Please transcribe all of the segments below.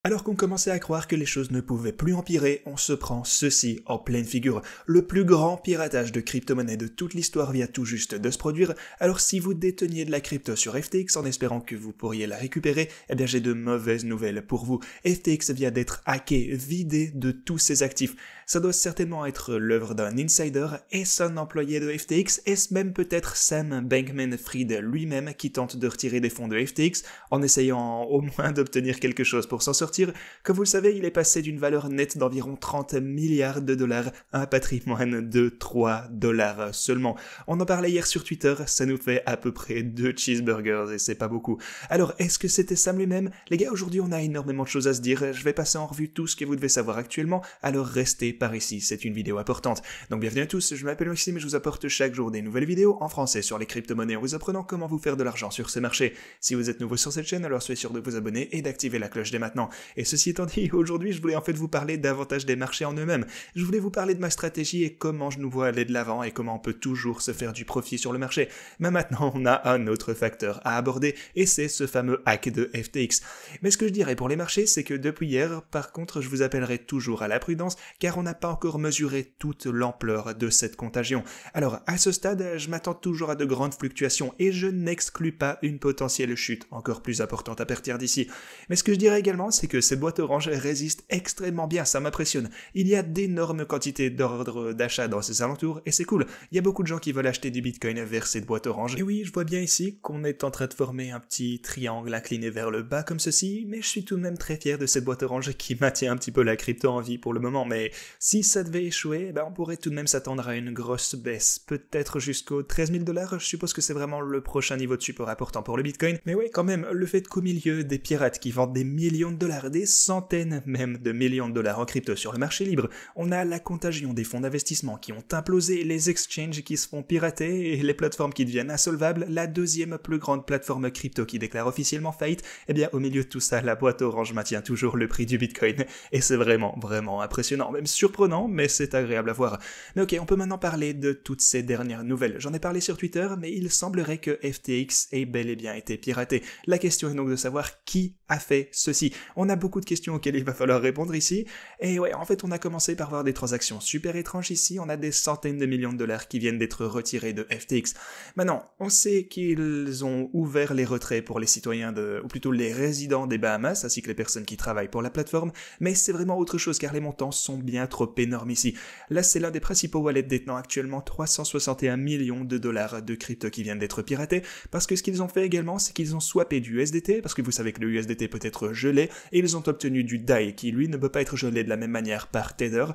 Alors qu'on commençait à croire que les choses ne pouvaient plus empirer, on se prend ceci en pleine figure. Le plus grand piratage de crypto-monnaies de toute l'histoire vient tout juste de se produire, alors si vous déteniez de la crypto sur FTX en espérant que vous pourriez la récupérer, eh bien j'ai de mauvaises nouvelles pour vous. FTX vient d'être hacké, vidé de tous ses actifs. Ça doit certainement être l'œuvre d'un insider. Est-ce un employé de FTX? Est-ce même peut-être Sam Bankman-Fried lui-même qui tente de retirer des fonds de FTX en essayant au moins d'obtenir quelque chose pour s'en sortir? Comme vous le savez, il est passé d'une valeur nette d'environ 30 milliards de dollars à un patrimoine de 3 dollars seulement. On en parlait hier sur Twitter, ça nous fait à peu près 2 cheeseburgers et c'est pas beaucoup. Alors, est-ce que c'était Sam lui-même? Les gars, aujourd'hui on a énormément de choses à se dire, je vais passer en revue tout ce que vous devez savoir actuellement, alors restez par ici, c'est une vidéo importante. Donc bienvenue à tous, je m'appelle Maxime et je vous apporte chaque jour des nouvelles vidéos en français sur les crypto-monnaies en vous apprenant comment vous faire de l'argent sur ces marchés. Si vous êtes nouveau sur cette chaîne, alors soyez sûr de vous abonner et d'activer la cloche dès maintenant. Et ceci étant dit, aujourd'hui je voulais en fait vous parler davantage des marchés en eux-mêmes. Je voulais vous parler de ma stratégie et comment je nous vois aller de l'avant et comment on peut toujours se faire du profit sur le marché. Mais maintenant on a un autre facteur à aborder et c'est ce fameux hack de FTX. Mais ce que je dirais pour les marchés, c'est que depuis hier, par contre, je vous appellerai toujours à la prudence car on n'a pas encore mesuré toute l'ampleur de cette contagion. Alors à ce stade, je m'attends toujours à de grandes fluctuations et je n'exclus pas une potentielle chute encore plus importante à partir d'ici. Mais ce que je dirais également, c'est que cette boîte orange résiste extrêmement bien, ça m'impressionne. Il y a d'énormes quantités d'ordres d'achat dans ces alentours et c'est cool. Il y a beaucoup de gens qui veulent acheter du bitcoin vers cette boîte orange. Et oui, je vois bien ici qu'on est en train de former un petit triangle incliné vers le bas comme ceci, mais je suis tout de même très fier de cette boîte orange qui maintient un petit peu la crypto en vie pour le moment. Mais si ça devait échouer, on pourrait tout de même s'attendre à une grosse baisse, peut-être jusqu'aux 13 000 $. Je suppose que c'est vraiment le prochain niveau de support important pour le bitcoin. Mais ouais, quand même, le fait qu'au milieu des pirates qui vendent des millions de dollars, des centaines même de millions de dollars en crypto sur le marché libre, on a la contagion des fonds d'investissement qui ont implosé, les exchanges qui se font pirater et les plateformes qui deviennent insolvables, la deuxième plus grande plateforme crypto qui déclare officiellement faillite, eh bien au milieu de tout ça, la boîte orange maintient toujours le prix du bitcoin et c'est vraiment impressionnant, même surprenant, mais c'est agréable à voir. Mais ok, on peut maintenant parler de toutes ces dernières nouvelles. J'en ai parlé sur Twitter, mais il semblerait que FTX ait bel et bien été piraté. La question est donc de savoir qui a fait ceci. On a beaucoup de questions auxquelles il va falloir répondre ici, et ouais, en fait on a commencé par voir des transactions super étranges ici, on a des centaines de millions de dollars qui viennent d'être retirés de FTX. Maintenant, on sait qu'ils ont ouvert les retraits pour les citoyens ou plutôt les résidents des Bahamas, ainsi que les personnes qui travaillent pour la plateforme, mais c'est vraiment autre chose car les montants sont bien trop énormes ici. Là, c'est l'un des principaux wallets détenant actuellement 361 millions de dollars de crypto qui viennent d'être piratés, parce que ce qu'ils ont fait également, c'est qu'ils ont swappé du USDT, parce que vous savez que le USDT peut être gelé, et ils ont obtenu du DAI, qui lui ne peut pas être gelé de la même manière par Tether.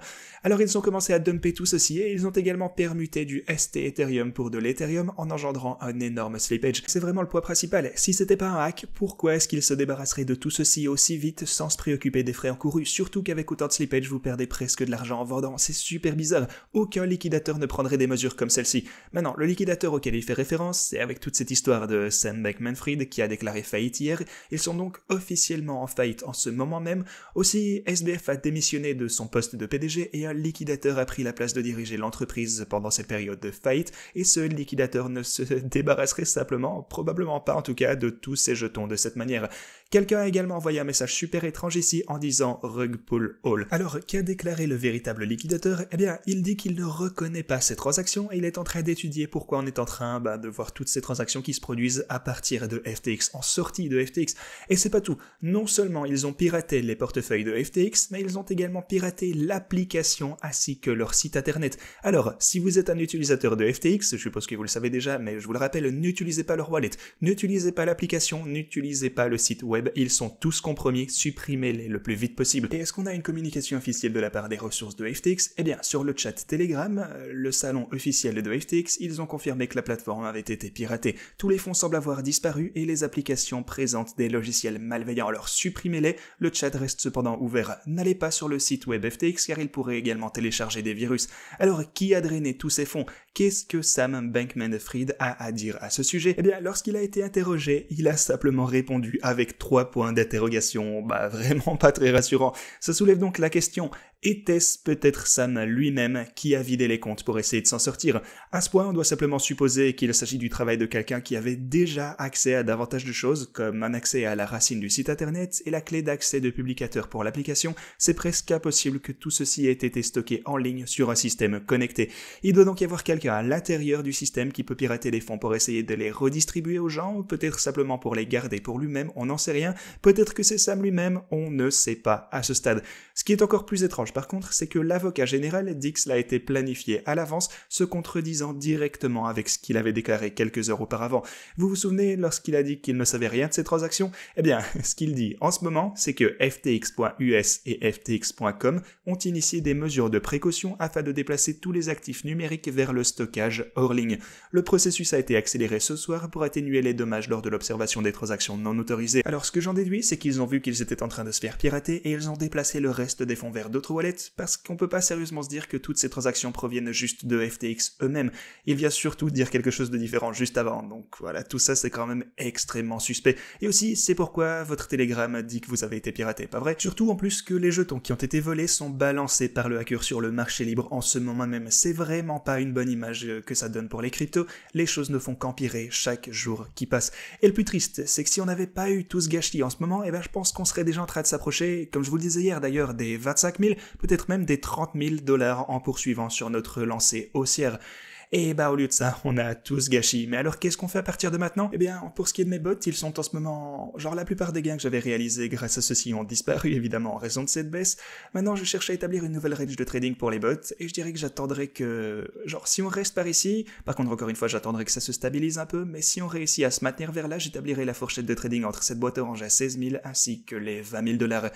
Alors ils ont commencé à dumper tout ceci, et ils ont également permuté du ST Ethereum pour de l'Ethereum en engendrant un énorme slippage. C'est vraiment le point principal. Si c'était pas un hack, pourquoi est-ce qu'ils se débarrasseraient de tout ceci aussi vite sans se préoccuper des frais encourus? Surtout qu'avec autant de slippage, vous perdez presque de l'argent en vendant. C'est super bizarre. Aucun liquidateur ne prendrait des mesures comme celle-ci. Maintenant, le liquidateur auquel il fait référence, c'est avec toute cette histoire de Sam Bankman-Fried qui a déclaré faillite hier. Ils sont donc officiellement en faillite en ce moment même. Aussi, SBF a démissionné de son poste de PDG et un liquidateur a pris la place de diriger l'entreprise pendant cette période de faillite, et ce liquidateur ne se débarrasserait simplement, probablement pas en tout cas, de tous ses jetons de cette manière. Quelqu'un a également envoyé un message super étrange ici en disant rug pull all. Alors, qu'a déclaré le véritable liquidateur? Eh bien, il dit qu'il ne reconnaît pas ces transactions et il est en train d'étudier pourquoi on est en train de voir toutes ces transactions qui se produisent à partir de FTX, en sortie de FTX. Et c'est pas tout. Non seulement ils ont piraté les portefeuilles de FTX, mais ils ont également piraté l'application ainsi que leur site internet. Alors, si vous êtes un utilisateur de FTX, je suppose que vous le savez déjà, mais je vous le rappelle, n'utilisez pas leur wallet, n'utilisez pas l'application, n'utilisez pas le site web, ils sont tous compromis, supprimez-les le plus vite possible. Et est-ce qu'on a une communication officielle de la part des ressources de FTX? Eh bien, sur le chat Telegram, le salon officiel de FTX, ils ont confirmé que la plateforme avait été piratée. Tous les fonds semblent avoir disparu et les applications présentent des logiciels malveillants, alors supprimez-les, le chat reste cependant ouvert. N'allez pas sur le site web FTX car il pourrait également télécharger des virus. Alors, qui a drainé tous ces fonds? Qu'est-ce que Sam Bankman-Fried a à dire à ce sujet? Eh bien, lorsqu'il a été interrogé, il a simplement répondu avec 3 points d'interrogation, vraiment pas très rassurant. Ça soulève donc la question, Était-ce peut-être Sam lui-même qui a vidé les comptes pour essayer de s'en sortir? À ce point, on doit simplement supposer qu'il s'agit du travail de quelqu'un qui avait déjà accès à davantage de choses, comme un accès à la racine du site internet et la clé d'accès de publicateur pour l'application. C'est presque impossible que tout ceci ait été stocké en ligne sur un système connecté. Il doit donc y avoir quelqu'un à l'intérieur du système qui peut pirater les fonds pour essayer de les redistribuer aux gens, ou peut-être simplement pour les garder pour lui-même, on n'en sait rien. Peut-être que c'est Sam lui-même, on ne sait pas à ce stade. Ce qui est encore plus étrange par contre, c'est que l'avocat général dit que cela a été planifié à l'avance, se contredisant directement avec ce qu'il avait déclaré quelques heures auparavant. Vous vous souvenez lorsqu'il a dit qu'il ne savait rien de ces transactions? Eh bien, ce qu'il dit en ce moment, c'est que FTX.us et FTX.com ont initié des mesures de précaution afin de déplacer tous les actifs numériques vers le stockage hors ligne. Le processus a été accéléré ce soir pour atténuer les dommages lors de l'observation des transactions non autorisées. Alors ce que j'en déduis, c'est qu'ils ont vu qu'ils étaient en train de se faire pirater et ils ont déplacé le reste des fonds vers d'autres wallets, parce qu'on peut pas sérieusement se dire que toutes ces transactions proviennent juste de FTX eux-mêmes. Il vient surtout dire quelque chose de différent juste avant, donc voilà, tout ça c'est quand même extrêmement suspect. Et aussi, c'est pourquoi votre Telegram dit que vous avez été piraté, pas vrai? Surtout en plus que les jetons qui ont été volés sont balancés par le hacker sur le marché libre en ce moment même. C'est vraiment pas une bonne image que ça donne pour les cryptos, les choses ne font qu'empirer chaque jour qui passe. Et le plus triste, c'est que si on n'avait pas eu tout ce gâchis en ce moment, eh ben je pense qu'on serait déjà en train de s'approcher, comme je vous le disais hier d'ailleurs, des 25 000, peut-être même des 30 000 $ en poursuivant sur notre lancée haussière. Et bah au lieu de ça, on a tout ce gâchis. Mais alors qu'est-ce qu'on fait à partir de maintenant? Eh bien, pour ce qui est de mes bots, ils sont en ce moment... Genre la plupart des gains que j'avais réalisés grâce à ceux-ci ont disparu, évidemment, en raison de cette baisse. Maintenant, je cherche à établir une nouvelle range de trading pour les bots, et je dirais que j'attendrai que... Genre, si on reste par ici... Par contre, encore une fois, j'attendrai que ça se stabilise un peu, mais si on réussit à se maintenir vers là, j'établirai la fourchette de trading entre cette boîte orange à 16 000 ainsi que les 20 000 $.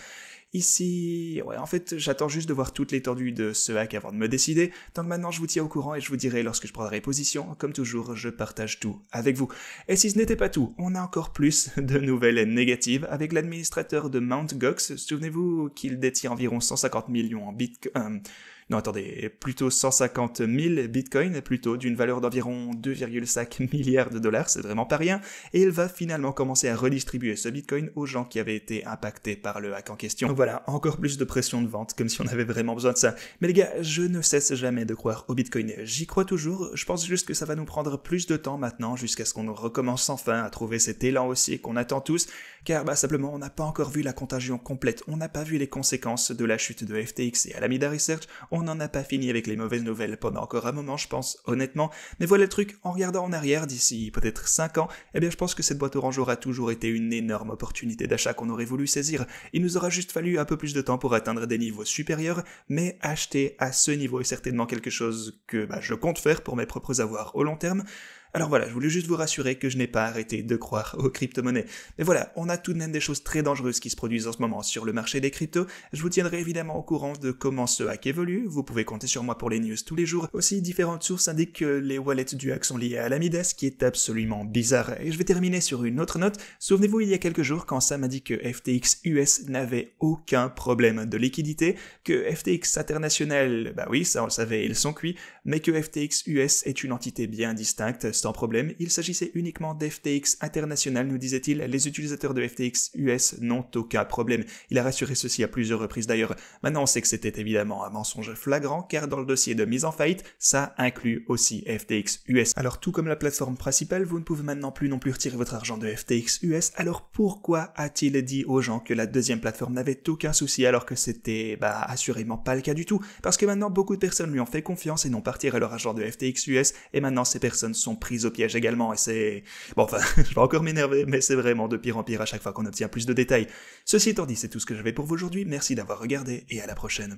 Ici, ouais, en fait, j'attends juste de voir toute l'étendue de ce hack avant de me décider, donc maintenant je vous tiens au courant et je vous dirai lorsque je prendrai position. Comme toujours, je partage tout avec vous. Et si ce n'était pas tout, on a encore plus de nouvelles négatives avec l'administrateur de Mt. Gox. Souvenez-vous qu'il détient environ 150 millions en bitcoin... Non, attendez, plutôt 150 000 bitcoins, plutôt d'une valeur d'environ 2,5 milliards de $, c'est vraiment pas rien, et il va finalement commencer à redistribuer ce bitcoin aux gens qui avaient été impactés par le hack en question. Donc voilà, encore plus de pression de vente, comme si on avait vraiment besoin de ça. Mais les gars, je ne cesse jamais de croire au bitcoin, j'y crois toujours, je pense juste que ça va nous prendre plus de temps maintenant, jusqu'à ce qu'on recommence enfin à trouver cet élan haussier qu'on attend tous, car simplement on n'a pas encore vu la contagion complète, on n'a pas vu les conséquences de la chute de FTX et Alameda Research, on n'en a pas fini avec les mauvaises nouvelles pendant encore un moment, je pense, honnêtement. Mais voilà le truc, en regardant en arrière, d'ici peut-être 5 ans, eh bien je pense que cette boîte orange aura toujours été une énorme opportunité d'achat qu'on aurait voulu saisir. Il nous aura juste fallu un peu plus de temps pour atteindre des niveaux supérieurs, mais acheter à ce niveau est certainement quelque chose que je compte faire pour mes propres avoirs au long terme. Alors voilà, je voulais juste vous rassurer que je n'ai pas arrêté de croire aux crypto-monnaies. Mais voilà, on a tout de même des choses très dangereuses qui se produisent en ce moment sur le marché des cryptos. Je vous tiendrai évidemment au courant de comment ce hack évolue. Vous pouvez compter sur moi pour les news tous les jours. Aussi, différentes sources indiquent que les wallets du hack sont liés à Alameda, ce qui est absolument bizarre. Et je vais terminer sur une autre note. Souvenez-vous, il y a quelques jours, quand Sam a dit que FTX US n'avait aucun problème de liquidité, que FTX International, oui, ça on le savait, ils sont cuits, mais que FTX US est une entité bien distincte, sans problème, il s'agissait uniquement d'FTX International, nous disait-il, les utilisateurs de FTX US n'ont aucun problème. Il a rassuré ceci à plusieurs reprises d'ailleurs. Maintenant on sait que c'était évidemment un mensonge flagrant, car dans le dossier de mise en faillite, ça inclut aussi FTX US. Alors tout comme la plateforme principale, vous ne pouvez maintenant plus non plus retirer votre argent de FTX US, alors pourquoi a-t-il dit aux gens que la deuxième plateforme n'avait aucun souci alors que c'était assurément pas le cas du tout? Parce que maintenant beaucoup de personnes lui ont fait confiance et n'ont pas retiré leur argent de FTX US, et maintenant ces personnes sont prises au piège également, et c'est... Bon enfin, je vais encore m'énerver, mais c'est vraiment de pire en pire à chaque fois qu'on obtient plus de détails. Ceci étant dit, c'est tout ce que j'avais pour vous aujourd'hui, merci d'avoir regardé, et à la prochaine.